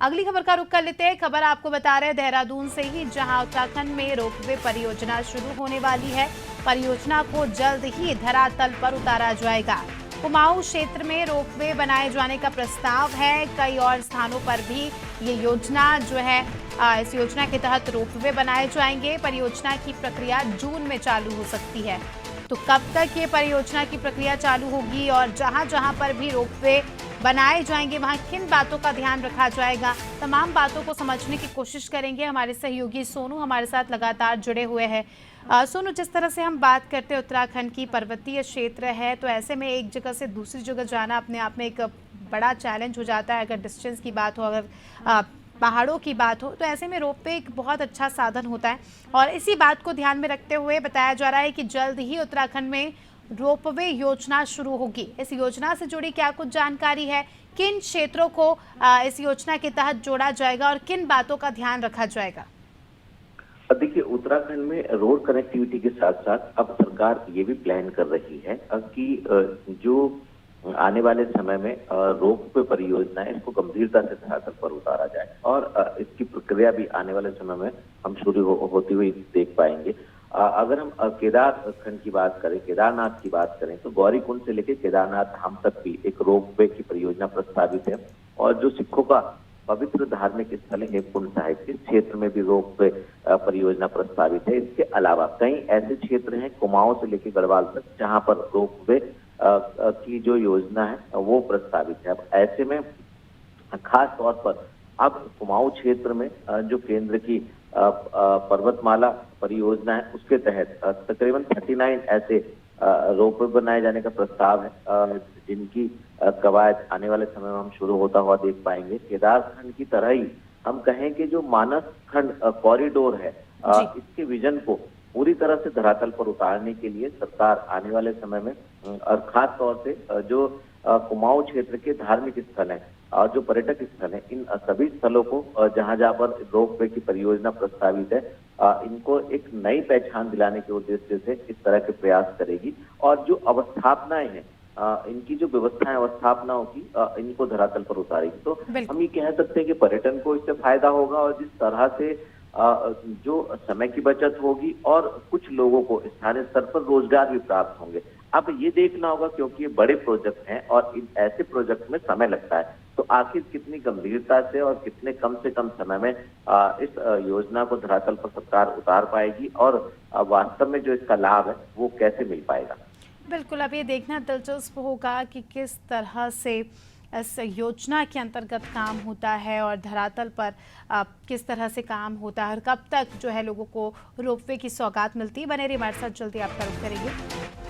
अगली खबर का रुख कर लेते हैं। खबर आपको बता रहे हैं देहरादून से ही, जहां उत्तराखंड में रोपवे परियोजना शुरू होने वाली है। परियोजना को जल्द ही धरातल पर उतारा जाएगा। कुमाऊं क्षेत्र में रोपवे बनाए जाने का प्रस्ताव है। कई और स्थानों पर भी ये योजना जो है, इस योजना के तहत रोपवे बनाए जाएंगे। परियोजना की प्रक्रिया जून में चालू हो सकती है। तो कब तक ये परियोजना की प्रक्रिया चालू होगी और जहां जहां पर भी रोपवे बनाए जाएंगे वहां किन बातों का ध्यान रखा जाएगा, तमाम बातों को समझने की कोशिश करेंगे। हमारे सहयोगी सोनू हमारे साथ लगातार जुड़े हुए हैं। सोनू, जिस तरह से हम बात करते हैं उत्तराखंड की पर्वतीय क्षेत्र है, तो ऐसे में एक जगह से दूसरी जगह जाना अपने आप में एक बड़ा चैलेंज हो जाता है। अगर डिस्टेंस की बात हो, अगर पहाड़ों की बात हो, तो ऐसे में रोपवे एक बहुत अच्छा साधन होता है। और इसी बात को ध्यान में रखते हुए बताया जा रहा है कि जल्द ही उत्तराखंड में रोपवे योजना शुरू होगी। इस योजना से जुड़ी क्या कुछ जानकारी है? किन क्षेत्रों को इस योजना के तहत जोड़ा जाएगा और किन बातों का ध्यान रखा जाएगा? देखिए, उत्तराखंड में रोड कनेक्टिविटी के साथ साथ अब सरकार ये भी प्लान कर रही है कि जो आने वाले समय में रोपवे परियोजना है, इसको गंभीरता से धरातल पर उतारा जाए और इसकी प्रक्रिया भी आने वाले समय में हम शुरू होती हुई देख पाएंगे। अगर हम केदारखंड की बात करें, केदारनाथ की बात करें, तो गौरीकुंड से लेकर केदारनाथ धाम तक भी एक रोपवे की परियोजना प्रस्तावित है। और जो सिखों का पवित्र धार्मिक स्थल है हेमकुंड साहिब के क्षेत्र में भी रोपवे परियोजना प्रस्तावित है। इसके अलावा कई ऐसे क्षेत्र हैं कुमाऊं से लेकर गढ़वाल तक जहां पर रोपवे की जो योजना है वो प्रस्तावित है। अब ऐसे में खास तौर पर अब कुमाऊं क्षेत्र में जो केंद्र की पर्वतमाला परियोजना है उसके तहत तकरीबन 39 ऐसे रोपवे बनाए जाने का प्रस्ताव है, जिनकी कवायद आने वाले समय में हम शुरू होता हुआ देख पाएंगे। केदारखंड की तरह ही हम कहें कि जो मानस खंड कॉरिडोर है, इसके विजन को पूरी तरह से धरातल पर उतारने के लिए सरकार आने वाले समय में और खास तौर से जो कुमाऊं क्षेत्र के धार्मिक स्थल हैं और जो पर्यटक स्थल हैं, इन सभी स्थलों को जहां जहां पर रोपवे की परियोजना प्रस्तावित है, इनको एक नई पहचान दिलाने के उद्देश्य से इस तरह के प्रयास करेगी। और जो अवस्थापनाएं हैं, इनकी जो व्यवस्थाएं अवस्थापनाओं की, इनको धरातल पर उतारेगी। तो हम ये कह सकते हैं कि पर्यटन को इससे फायदा होगा और जिस तरह से जो समय की बचत होगी और कुछ लोगों को स्थानीय स्तर पर रोजगार भी प्राप्त होंगे। अब ये देखना होगा, क्योंकि ये बड़े प्रोजेक्ट हैं और इन ऐसे प्रोजेक्ट में समय लगता है, तो आखिर कितनी गंभीरता से और कितने कम से कम समय में इस योजना को धरातल पर सरकार उतार पाएगी और वास्तव में जो इसका लाभ है वो कैसे मिल पाएगा। बिल्कुल, अब ये देखना दिलचस्प होगा कि किस तरह से इस योजना के अंतर्गत काम होता है और धरातल पर किस तरह से काम होता है और कब तक जो है लोगों को रोपवे की सौगात मिलती है। बने रहिए हमारे साथ, जल्दी आपका रुख करेंगे।